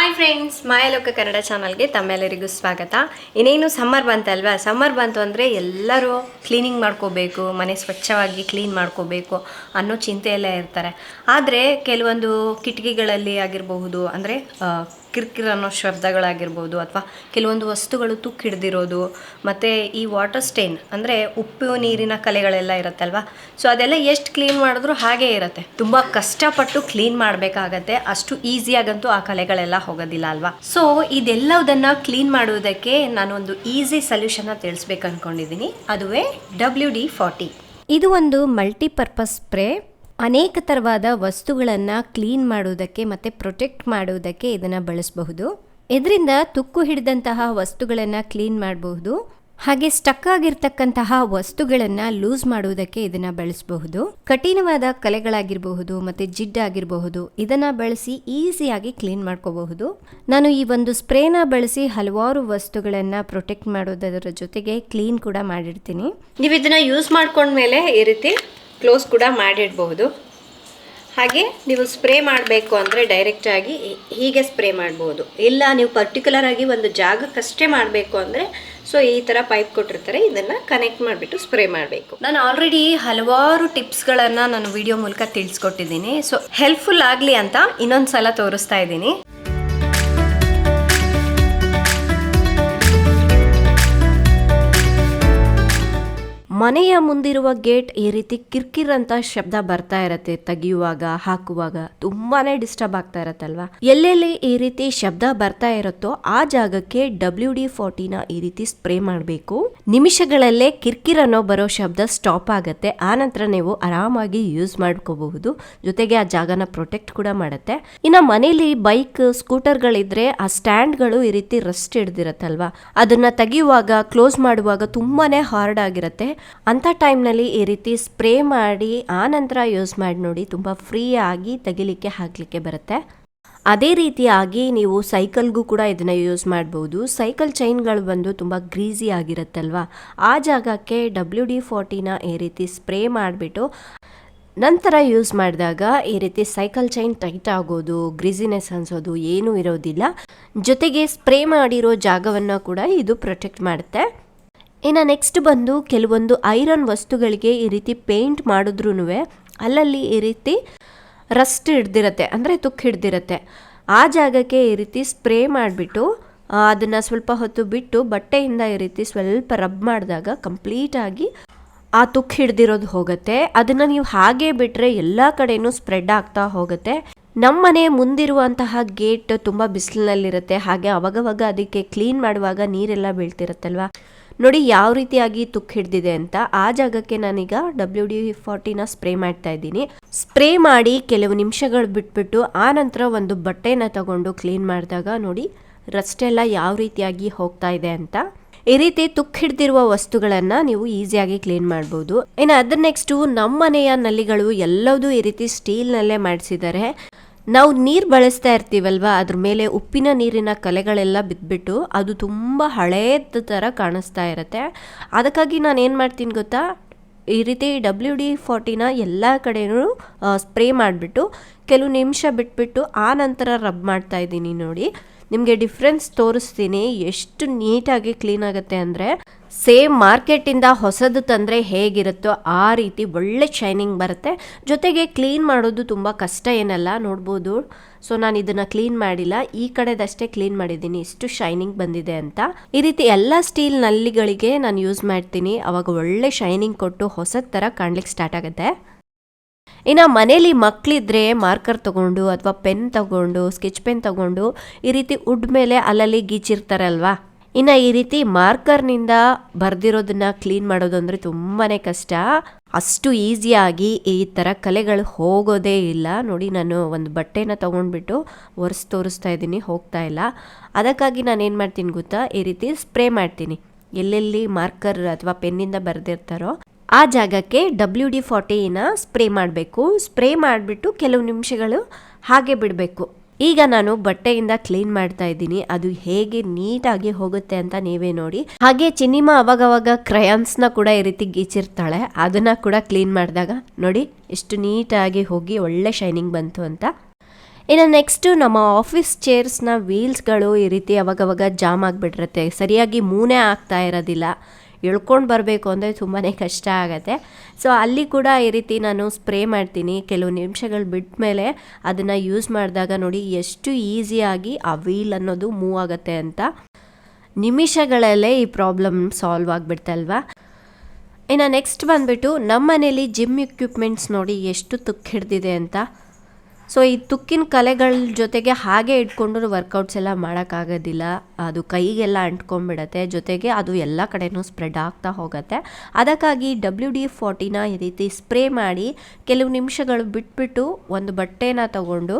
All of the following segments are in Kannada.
ಹಾಯ್ ಫ್ರೆಂಡ್ಸ್, ಮಾಯಲೋಕ ಕನ್ನಡ ಚಾನಲ್ಗೆ ತಮ್ಮೆಲ್ಲರಿಗೂ ಸ್ವಾಗತ. ಇನ್ನೇನು ಸಮ್ಮರ್ ಬಂತಲ್ವಾ? ಸಮ್ಮರ್ ಬಂತು ಅಂದರೆ ಎಲ್ಲರೂ ಕ್ಲೀನಿಂಗ್ ಮಾಡ್ಕೋಬೇಕು, ಮನೆ ಸ್ವಚ್ಛವಾಗಿ ಕ್ಲೀನ್ ಮಾಡ್ಕೋಬೇಕು ಅನ್ನೋ ಚಿಂತೆಯಲ್ಲೇ ಇರ್ತಾರೆ. ಆದರೆ ಕೆಲವೊಂದು ಕಿಟಕಿಗಳಲ್ಲಿ ಆಗಿರಬಹುದು, ಅಂದರೆ ಕಿರ್ಕಿರ್ ಅನ್ನೋ ಶಬ್ದಗಳಾಗಿರ್ಬೋದು, ಅಥವಾ ಕೆಲವೊಂದು ವಸ್ತುಗಳು ತುಕ್ಕು ಹಿಡ್ದಿರೋದು, ಮತ್ತು ಈ ವಾಟರ್ ಸ್ಟೇನ್ ಅಂದರೆ ಉಪ್ಪು ನೀರಿನ ಕಲೆಗಳೆಲ್ಲ ಇರುತ್ತಲ್ವ, ಸೊ ಅದೆಲ್ಲ ಎಷ್ಟು ಕ್ಲೀನ್ ಮಾಡಿದ್ರೂ ಹಾಗೇ ಇರುತ್ತೆ. ತುಂಬ ಕಷ್ಟಪಟ್ಟು ಕ್ಲೀನ್ ಮಾಡಬೇಕಾಗತ್ತೆ, ಅಷ್ಟು ಈಸಿಯಾಗಂತೂ ಆ ಕಲೆಗಳೆಲ್ಲ ಹೋಗೋದಿಲ್ಲ ಅಲ್ವಾ. ಸೊ ಇದೆಲ್ಲದನ್ನ ಕ್ಲೀನ್ ಮಾಡುವುದಕ್ಕೆ ನಾನೊಂದು ಈಸಿ ಸೊಲ್ಯೂಷನ್ನ ತಿಳಿಸ್ಬೇಕು ಅಂದ್ಕೊಂಡಿದ್ದೀನಿ. ಅದುವೇ WD-40. ಇದು ಒಂದು ಮಲ್ಟಿಪರ್ಪಸ್ ಸ್ಪ್ರೇ. ಅನೇಕ ಥರವಾದ ವಸ್ತುಗಳನ್ನು ಕ್ಲೀನ್ ಮಾಡುವುದಕ್ಕೆ ಮತ್ತು ಪ್ರೊಟೆಕ್ಟ್ ಮಾಡುವುದಕ್ಕೆ ಇದನ್ನು ಬಳಸಬಹುದು. ಇದರಿಂದ ತುಕ್ಕು ಹಿಡಿದಂತಹ ವಸ್ತುಗಳನ್ನು ಕ್ಲೀನ್ ಮಾಡಬಹುದು. ಹಾಗೆ ಸ್ಟಕ್ ಆಗಿರ್ತಕ್ಕಂತಹ ವಸ್ತುಗಳನ್ನು ಲೂಸ್ ಮಾಡುವುದಕ್ಕೆ ಇದನ್ನು ಬಳಸಬಹುದು. ಕಠಿಣವಾದ ಕಲೆಗಳಾಗಿರಬಹುದು ಮತ್ತು ಜಿಡ್ಡಾಗಿರಬಹುದು, ಇದನ್ನು ಬಳಸಿ ಈಸಿಯಾಗಿ ಕ್ಲೀನ್ ಮಾಡ್ಕೋಬಹುದು. ನಾನು ಈ ಒಂದು ಸ್ಪ್ರೇನ ಬಳಸಿ ಹಲವಾರು ವಸ್ತುಗಳನ್ನು ಪ್ರೊಟೆಕ್ಟ್ ಮಾಡೋದರ ಜೊತೆಗೆ ಕ್ಲೀನ್ ಕೂಡ ಮಾಡಿರ್ತೀನಿ. ನೀವು ಇದನ್ನು ಯೂಸ್ ಮಾಡ್ಕೊಂಡ್ಮೇಲೆ ಈ ರೀತಿ ಕ್ಲೋಸ್ ಕೂಡ ಮಾಡಿಡಬಹುದು. ಹಾಗೆ ನೀವು ಸ್ಪ್ರೇ ಮಾಡಬೇಕು ಅಂದರೆ ಡೈರೆಕ್ಟಾಗಿ ಹೀಗೆ ಸ್ಪ್ರೇ ಮಾಡ್ಬೋದು. ಇಲ್ಲ ನೀವು ಪರ್ಟಿಕ್ಯುಲರ್ ಆಗಿ ಒಂದು ಜಾಗಕ್ಕಷ್ಟೇ ಮಾಡಬೇಕು ಅಂದರೆ ಸೊ ಈ ಥರ ಪೈಪ್ ಕೊಟ್ಟಿರ್ತಾರೆ, ಇದನ್ನು ಕನೆಕ್ಟ್ ಮಾಡಿಬಿಟ್ಟು ಸ್ಪ್ರೇ ಮಾಡಬೇಕು. ನಾನು ಆಲ್ರೆಡಿ ಹಲವಾರು ಟಿಪ್ಸ್ಗಳನ್ನು ನಾನು ವಿಡಿಯೋ ಮೂಲಕ ತಿಳಿಸ್ಕೊಟ್ಟಿದ್ದೀನಿ. ಸೊ ಹೆಲ್ಪ್ಫುಲ್ ಆಗಲಿ ಅಂತ ಇನ್ನೊಂದು ಸಲ ತೋರಿಸ್ತಾ ಇದ್ದೀನಿ. ಮನೆಯ ಮುಂದಿರುವ ಗೇಟ್ ಈ ರೀತಿ ಕಿರ್ಕಿರ್ ಅಂತ ಶಬ್ದ ಬರ್ತಾ ಇರತ್ತೆ, ತೆಗೆಯುವಾಗ ಹಾಕುವಾಗ ತುಂಬಾನೇ ಡಿಸ್ಟರ್ಬ್ ಆಗ್ತಾ ಇರತ್ತಲ್ವಾ. ಎಲ್ಲೆಲ್ಲಿ ಈ ರೀತಿ ಶಬ್ದ ಬರ್ತಾ ಇರುತ್ತೋ ಆ ಜಾಗಕ್ಕೆ WD-40ನ ಈ ರೀತಿ ಸ್ಪ್ರೇ ಮಾಡಬೇಕು. ನಿಮಿಷಗಳಲ್ಲೇ ಕಿರ್ಕಿರ್ ಅನ್ನೋ ಬರೋ ಶಬ್ದ ಸ್ಟಾಪ್ ಆಗತ್ತೆ. ಆ ನಂತರ ನೀವು ಆರಾಮಾಗಿ ಯೂಸ್ ಮಾಡ್ಕೋಬಹುದು. ಜೊತೆಗೆ ಆ ಜಾಗನ ಪ್ರೊಟೆಕ್ಟ್ ಕೂಡ ಮಾಡುತ್ತೆ. ಇನ್ನು ಮನೇಲಿ ಬೈಕ್ ಸ್ಕೂಟರ್ಗಳಿದ್ರೆ ಆ ಸ್ಟ್ಯಾಂಡ್ಗಳು ಈ ರೀತಿ ರಸ್ಟ್ ಹಿಡ್ದಿರತ್ತಲ್ವಾ, ಅದನ್ನ ತೆಗೆಯುವಾಗ ಕ್ಲೋಸ್ ಮಾಡುವಾಗ ತುಂಬಾನೇ ಹಾರ್ಡ್ ಆಗಿರತ್ತೆ. ಅಂಥ ಟೈಮ್ನಲ್ಲಿ ಈ ರೀತಿ ಸ್ಪ್ರೇ ಮಾಡಿ ಆ ನಂತರ ಯೂಸ್ ಮಾಡಿ ನೋಡಿ, ತುಂಬ ಫ್ರೀ ಆಗಿ ತೆಗಿಲಿಕ್ಕೆ ಹಾಕಲಿಕ್ಕೆ ಬರುತ್ತೆ. ಅದೇ ರೀತಿಯಾಗಿ ನೀವು ಸೈಕಲ್ಗೂ ಕೂಡ ಇದನ್ನು ಯೂಸ್ ಮಾಡ್ಬೋದು. ಸೈಕಲ್ ಚೈನ್ಗಳು ಬಂದು ತುಂಬ ಗ್ರೀಸಿ ಆಗಿರುತ್ತಲ್ವ, ಆ ಜಾಗಕ್ಕೆ WD-40ನ ಈ ರೀತಿ ಸ್ಪ್ರೇ ಮಾಡಿಬಿಟ್ಟು ನಂತರ ಯೂಸ್ ಮಾಡಿದಾಗ ಈ ರೀತಿ ಸೈಕಲ್ ಚೈನ್ ಟೈಟ್ ಆಗೋದು, ಗ್ರೀಸಿನೆಸ್ ಅನ್ಸೋದು ಏನೂ ಇರೋದಿಲ್ಲ. ಜೊತೆಗೆ ಸ್ಪ್ರೇ ಮಾಡಿರೋ ಜಾಗವನ್ನು ಕೂಡ ಇದು ಪ್ರೊಟೆಕ್ಟ್ ಮಾಡುತ್ತೆ. ಇನ್ನು ನೆಕ್ಸ್ಟ್ ಬಂದು ಕೆಲವೊಂದು ಐರನ್ ವಸ್ತುಗಳಿಗೆ ಈ ರೀತಿ ಪೇಂಟ್ ಮಾಡಿದ್ರೂ ಅಲ್ಲಲ್ಲಿ ಈ ರೀತಿ ರಸ್ಟ್ ಹಿಡ್ದಿರತ್ತೆ, ಅಂದರೆ ತುಕ್ಕು ಹಿಡ್ದಿರತ್ತೆ. ಆ ಜಾಗಕ್ಕೆ ಈ ರೀತಿ ಸ್ಪ್ರೇ ಮಾಡಿಬಿಟ್ಟು ಅದನ್ನು ಸ್ವಲ್ಪ ಹೊತ್ತು ಬಿಟ್ಟು ಬಟ್ಟೆಯಿಂದ ಈ ರೀತಿ ಸ್ವಲ್ಪ ರಬ್ ಮಾಡಿದಾಗ ಕಂಪ್ಲೀಟಾಗಿ ಆ ತುಕ್ಕು ಹಿಡ್ದಿರೋದು ಹೋಗುತ್ತೆ. ಅದನ್ನು ನೀವು ಹಾಗೆ ಬಿಟ್ಟರೆ ಎಲ್ಲ ಕಡೆನೂ ಸ್ಪ್ರೆಡ್ ಆಗ್ತಾ ಹೋಗುತ್ತೆ. ನಮ್ಮನೆ ಮುಂದಿರುವಂತಹ ಗೇಟ್ ತುಂಬ ಬಿಸಿಲಿನಲ್ಲಿರುತ್ತೆ. ಹಾಗೆ ಅವಾಗವಾಗ ಅದಕ್ಕೆ ಕ್ಲೀನ್ ಮಾಡುವಾಗ ನೀರೆಲ್ಲ ಬೀಳ್ತಿರುತ್ತಲ್ವ, ನೋಡಿ ಯಾವ ರೀತಿಯಾಗಿ ತುಕ್ಕು ಹಿಡ್ದಿದೆ ಅಂತ. ಆ ಜಾಗಕ್ಕೆ ನಾನೀಗ WD-40ನ ಸ್ಪ್ರೇ ಮಾಡ್ತಾ ಇದ್ದೀನಿ. ಸ್ಪ್ರೇ ಮಾಡಿ ಕೆಲವು ನಿಮಿಷಗಳು ಬಿಟ್ಬಿಟ್ಟು ಆ ನಂತರ ಒಂದು ಬಟ್ಟೆನ ತಗೊಂಡು ಕ್ಲೀನ್ ಮಾಡಿದಾಗ ನೋಡಿ ರಸ್ಟ್ ಎಲ್ಲ ಯಾವ ರೀತಿಯಾಗಿ ಹೋಗ್ತಾ ಇದೆ ಅಂತ. ಈ ರೀತಿ ತುಕ್ಕು ಹಿಡ್ದಿರುವ ವಸ್ತುಗಳನ್ನು ನೀವು ಈಸಿಯಾಗಿ ಕ್ಲೀನ್ ಮಾಡ್ಬೋದು. ಇನ್ನು ಅದರ ನೆಕ್ಸ್ಟು ನಮ್ಮ ಮನೆಯ ನಲ್ಲಿಗಳು ಎಲ್ಲದೂ ಈ ರೀತಿ ಸ್ಟೀಲ್ನಲ್ಲೇ ಮಾಡಿಸಿದ್ದಾರೆ. ನಾವು ನೀರು ಬಳಸ್ತಾ ಇರ್ತೀವಲ್ವ, ಅದ್ರ ಮೇಲೆ ಉಪ್ಪಿನ ನೀರಿನ ಕಲೆಗಳೆಲ್ಲ ಬಿದ್ದುಬಿಟ್ಟು ಅದು ತುಂಬ ಹಳೇದ ಥರ ಕಾಣಿಸ್ತಾ ಇರುತ್ತೆ. ಅದಕ್ಕಾಗಿ ನಾನು ಏನು ಮಾಡ್ತೀನಿ ಗೊತ್ತಾ, ಈ ರೀತಿ WD-40ನ ಎಲ್ಲ ಕಡೆಯೂ ಸ್ಪ್ರೇ ಮಾಡಿಬಿಟ್ಟು ಕೆಲವು ನಿಮಿಷ ಬಿಟ್ಬಿಟ್ಟು ಆ ನಂತರ ರಬ್ ಮಾಡ್ತಾ ಇದ್ದೀನಿ. ನೋಡಿ ನಿಮಗೆ ಡಿಫ್ರೆನ್ಸ್ ತೋರಿಸ್ತೀನಿ ಎಷ್ಟು ನೀಟಾಗಿ ಕ್ಲೀನ್ ಆಗುತ್ತೆ ಅಂದರೆ. ಸೇಮ್ ಮಾರ್ಕೆಟಿಂದ ಹೊಸದು ತಂದರೆ ಹೇಗಿರುತ್ತೋ ಆ ರೀತಿ ಒಳ್ಳೆ ಶೈನಿಂಗ್ ಬರುತ್ತೆ. ಜೊತೆಗೆ ಕ್ಲೀನ್ ಮಾಡೋದು ತುಂಬ ಕಷ್ಟ ಏನಲ್ಲ, ನೋಡ್ಬೋದು. ಸೊ ನಾನು ಇದನ್ನು ಕ್ಲೀನ್ ಮಾಡಿಲ್ಲ, ಈ ಕಡೆದಷ್ಟೇ ಕ್ಲೀನ್ ಮಾಡಿದ್ದೀನಿ, ಎಷ್ಟು ಶೈನಿಂಗ್ ಬಂದಿದೆ ಅಂತ. ಈ ರೀತಿ ಎಲ್ಲ ಸ್ಟೀಲ್ ನಲ್ಲಿಗಳಿಗೆ ನಾನು ಯೂಸ್ ಮಾಡ್ತೀನಿ, ಅವಾಗ ಒಳ್ಳೆ ಶೈನಿಂಗ್ ಕೊಟ್ಟು ಹೊಸದ ಥರ ಕಾಣ್ಲಿಕ್ಕೆ ಸ್ಟಾರ್ಟ್ ಆಗುತ್ತೆ. ಇನ್ನು ಮನೇಲಿ ಮಕ್ಕಳಿದ್ರೆ ಮಾರ್ಕರ್ ತಗೊಂಡು ಅಥವಾ ಪೆನ್ ತಗೊಂಡು ಸ್ಕೆಚ್ ಪೆನ್ ತಗೊಂಡು ಈ ರೀತಿ ವುಡ್ ಮೇಲೆ ಅಲ್ಲಲ್ಲಿ ಗೀಚಿರ್ತಾರಲ್ವಾ, ಇನ್ನು ಈ ರೀತಿ ಮಾರ್ಕರ್ನಿಂದ ಬರೆದಿರೋದನ್ನ ಕ್ಲೀನ್ ಮಾಡೋದು ಅಂದರೆ ತುಂಬಾ ಕಷ್ಟ. ಅಷ್ಟು ಈಸಿಯಾಗಿ ಈ ಥರ ಕಲೆಗಳು ಹೋಗೋದೇ ಇಲ್ಲ. ನೋಡಿ ನಾನು ಒಂದು ಬಟ್ಟೆನ ತೊಗೊಂಡ್ಬಿಟ್ಟು ತೋರಿಸ್ತಾ ಇದ್ದೀನಿ, ಹೋಗ್ತಾ ಇಲ್ಲ. ಅದಕ್ಕಾಗಿ ನಾನು ಏನು ಮಾಡ್ತೀನಿ ಗೊತ್ತಾ, ಈ ರೀತಿ ಸ್ಪ್ರೇ ಮಾಡ್ತೀನಿ. ಎಲ್ಲೆಲ್ಲಿ ಮಾರ್ಕರ್ ಅಥವಾ ಪೆನ್ನಿಂದ ಬರೆದಿರ್ತಾರೋ ಆ ಜಾಗಕ್ಕೆ WD-40ನ ಸ್ಪ್ರೇ ಮಾಡಬೇಕು. ಸ್ಪ್ರೇ ಮಾಡಿಬಿಟ್ಟು ಕೆಲವು ನಿಮಿಷಗಳು ಹಾಗೆ ಬಿಡಬೇಕು. ಈಗ ನಾನು ಬಟ್ಟೆಯಿಂದ ಕ್ಲೀನ್ ಮಾಡ್ತಾ ಇದ್ದೀನಿ, ಅದು ಹೇಗೆ ನೀಟಾಗಿ ಹೋಗುತ್ತೆ ಅಂತ ನೀವೇ ನೋಡಿ. ಹಾಗೆ ಚಿನ್ನಿಮಾ ಅವಾಗವಾಗ ಕ್ರಯಾನ್ಸ್ನ ಕೂಡ ಈ ರೀತಿ ಗೀಚಿರ್ತಾಳೆ, ಅದನ್ನ ಕೂಡ ಕ್ಲೀನ್ ಮಾಡಿದಾಗ ನೋಡಿ ಎಷ್ಟು ನೀಟಾಗಿ ಹೋಗಿ ಒಳ್ಳೆ ಶೈನಿಂಗ್ ಬಂತು ಅಂತ. ಇನ್ನು ನೆಕ್ಸ್ಟು ನಮ್ಮ ಆಫೀಸ್ ಚೇರ್ಸ್ನ ವೀಲ್ಸ್ಗಳು ಈ ರೀತಿ ಅವಾಗವಾಗ ಜಾಮ್ ಆಗಿಬಿಟ್ಟಿರುತ್ತೆ, ಸರಿಯಾಗಿ ಮೂನೇ ಆಗ್ತಾ ಇರೋದಿಲ್ಲ. ಎಳ್ಕೊಂಡು ಬರಬೇಕು ಅಂದರೆ ತುಂಬಾ ಕಷ್ಟ ಆಗುತ್ತೆ. ಸೊ ಅಲ್ಲಿ ಕೂಡ ಈ ರೀತಿ ನಾನು ಸ್ಪ್ರೇ ಮಾಡ್ತೀನಿ. ಕೆಲವು ನಿಮಿಷಗಳು ಬಿಟ್ಟ ಮೇಲೆ ಅದನ್ನು ಯೂಸ್ ಮಾಡಿದಾಗ ನೋಡಿ ಎಷ್ಟು ಈಸಿಯಾಗಿ ಆ ವೀಲ್ ಅನ್ನೋದು ಮೂವ್ ಆಗುತ್ತೆ ಅಂತ. ನಿಮಿಷಗಳಲ್ಲೇ ಈ ಪ್ರಾಬ್ಲಮ್ ಸಾಲ್ವ್ ಆಗಿಬಿಡ್ತಲ್ವಾ. ಇನ್ನು ನೆಕ್ಸ್ಟ್ ಬಂದುಬಿಟ್ಟು ನಮ್ಮ ಮನೇಲಿ ಜಿಮ್ ಎಕ್ವಿಪ್ಮೆಂಟ್ಸ್ ನೋಡಿ ಎಷ್ಟು ತುಕ್ಕು ಹಿಡ್ದಿದೆ ಅಂತ. ಸೊ ಈ ತುಕ್ಕಿನ ಕಲೆಗಳ ಜೊತೆಗೆ ಹಾಗೆ ಇಟ್ಕೊಂಡು ವರ್ಕೌಟ್ಸ್ ಎಲ್ಲ ಮಾಡೋಕ್ಕಾಗೋದಿಲ್ಲ, ಅದು ಕೈಗೆಲ್ಲ ಅಂಟ್ಕೊಂಡ್ಬಿಡತ್ತೆ, ಜೊತೆಗೆ ಅದು ಎಲ್ಲ ಕಡೆನೂ ಸ್ಪ್ರೆಡ್ ಆಗ್ತಾ ಹೋಗುತ್ತೆ. ಅದಕ್ಕಾಗಿ WD-40ನ ಈ ರೀತಿ ಸ್ಪ್ರೇ ಮಾಡಿ ಕೆಲವು ನಿಮಿಷಗಳು ಬಿಟ್ಬಿಟ್ಟು ಒಂದು ಬಟ್ಟೆನ ತಗೊಂಡು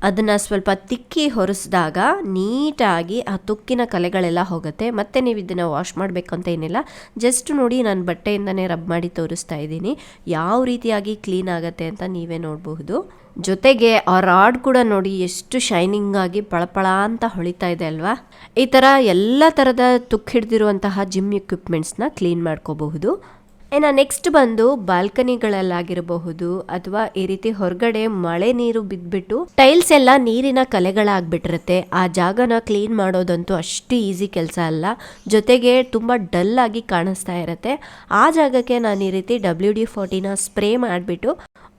ಅದನ್ನು ಸ್ವಲ್ಪ ತಿಕ್ಕಿ ಹೊರಿಸಿದಾಗ ನೀಟಾಗಿ ಆ ತುಕ್ಕಿನ ಕಲೆಗಳೆಲ್ಲ ಹೋಗುತ್ತೆ. ಮತ್ತು ನೀವು ಇದನ್ನು ವಾಶ್ ಮಾಡಬೇಕಂತ ಏನಿಲ್ಲ, ಜಸ್ಟ್ ನೋಡಿ ನಾನು ಬಟ್ಟೆಯಿಂದನೇ ರಬ್ ಮಾಡಿ ತೋರಿಸ್ತಾ ಇದ್ದೀನಿ ಯಾವ ರೀತಿಯಾಗಿ ಕ್ಲೀನ್ ಆಗುತ್ತೆ ಅಂತ ನೀವೇ ನೋಡಬಹುದು. ಜೊತೆಗೆ ಆ ರಾಡ್ ಕೂಡ ನೋಡಿ ಎಷ್ಟು ಶೈನಿಂಗ್ ಆಗಿ ಪಳಪಳ ಅಂತ ಹೊಳಿತಾ ಇದೆ ಅಲ್ವಾ. ಈ ಥರ ಎಲ್ಲ ಥರದ ತುಕ್ಕು ಹಿಡ್ದಿರುವಂತಹ ಜಿಮ್ ಎಕ್ವಿಪ್ಮೆಂಟ್ಸ್ನ ಕ್ಲೀನ್ ಮಾಡ್ಕೋಬಹುದು. ಇನ್ನು ನೆಕ್ಸ್ಟ್ ಬಂದು ಬಾಲ್ಕನಿಗಳಲ್ಲಾಗಿರಬಹುದು ಅಥವಾ ಈ ರೀತಿ ಹೊರಗಡೆ ಮಳೆ ನೀರು ಬಿದ್ದುಬಿಟ್ಟು ಟೈಲ್ಸ್ ಎಲ್ಲ ನೀರಿನ ಕಲೆಗಳಾಗ್ಬಿಟ್ಟಿರುತ್ತೆ. ಆ ಜಾಗನ ಕ್ಲೀನ್ ಮಾಡೋದಂತೂ ಅಷ್ಟು ಈಸಿ ಕೆಲಸ ಅಲ್ಲ, ಜೊತೆಗೆ ತುಂಬ ಡಲ್ ಆಗಿ ಕಾಣಿಸ್ತಾ ಇರುತ್ತೆ. ಆ ಜಾಗಕ್ಕೆ ನಾನು ಈ ರೀತಿ WD-40ನ ಸ್ಪ್ರೇ ಮಾಡಿಬಿಟ್ಟು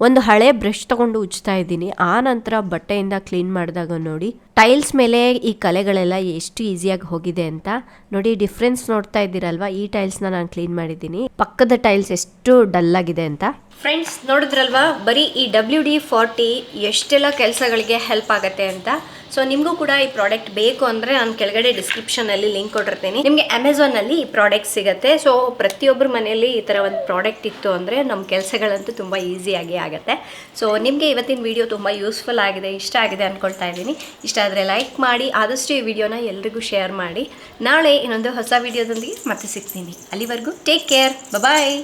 ಒಂದು ಹಳೆ ಬ್ರಷ್ ತಗೊಂಡು ಉಜ್ತಾ ಇದ್ದೀನಿ. ಆ ನಂತರ ಬಟ್ಟೆಯಿಂದ ಕ್ಲೀನ್ ಮಾಡಿದಾಗ ನೋಡಿ ಟೈಲ್ಸ್ ಮೇಲೆ ಈ ಕಲೆಗಳೆಲ್ಲ ಎಷ್ಟು ಈಸಿಯಾಗಿ ಹೋಗಿದೆ ಅಂತ ನೋಡಿ. ಡಿಫ್ರೆನ್ಸ್ ನೋಡ್ತಾ ಇದ್ದೀರಲ್ವಾ, ಈ ಟೈಲ್ಸ್ನ ನಾನು ಕ್ಲೀನ್ ಮಾಡಿದ್ದೀನಿ, ಪಕ್ಕದ ಟೈಲ್ಸ್ ಎಷ್ಟು ಡಲ್ ಆಗಿದೆ ಅಂತ. ಫ್ರೆಂಡ್ಸ್ ನೋಡಿದ್ರಲ್ವಾ, ಬರೀ ಈ WD-40 ಎಷ್ಟೆಲ್ಲ ಕೆಲಸಗಳಿಗೆ ಹೆಲ್ಪ್ ಆಗುತ್ತೆ ಅಂತ. ಸೊ ನಿಮಗೂ ಕೂಡ ಈ ಪ್ರಾಡಕ್ಟ್ ಬೇಕು ಅಂದರೆ ನಾನು ಕೆಳಗಡೆ ಡಿಸ್ಕ್ರಿಪ್ಷನಲ್ಲಿ ಲಿಂಕ್ ಕೊಟ್ಟಿರ್ತೀನಿ. ನಿಮಗೆ ಅಮೆಝಾನಲ್ಲಿ ಈ ಪ್ರಾಡಕ್ಟ್ ಸಿಗುತ್ತೆ. ಸೊ ಪ್ರತಿಯೊಬ್ಬರ ಮನೆಯಲ್ಲಿ ಈ ಥರ ಒಂದು ಪ್ರಾಡಕ್ಟ್ ಇತ್ತು ಅಂದರೆ ನಮ್ಮ ಕೆಲಸಗಳಂತೂ ತುಂಬ ಈಸಿಯಾಗಿ ಆಗುತ್ತೆ. ಸೊ ನಿಮಗೆ ಇವತ್ತಿನ ವಿಡಿಯೋ ತುಂಬ ಯೂಸ್ಫುಲ್ ಆಗಿದೆ, ಇಷ್ಟ ಆಗಿದೆ ಅಂದ್ಕೊಳ್ತಾ ಇದ್ದೀನಿ. ಇಷ್ಟ ಆದರೆ ಲೈಕ್ ಮಾಡಿ, ಆದಷ್ಟು ಈ ವಿಡಿಯೋನ ಎಲ್ರಿಗೂ ಶೇರ್ ಮಾಡಿ. ನಾಳೆ ಇನ್ನೊಂದು ಹೊಸ ವಿಡಿಯೋದೊಂದಿಗೆ ಮತ್ತೆ ಸಿಗ್ತೀನಿ. ಅಲ್ಲಿವರೆಗೂ ಟೇಕ್ ಕೇರ್, ಬಾಯ್.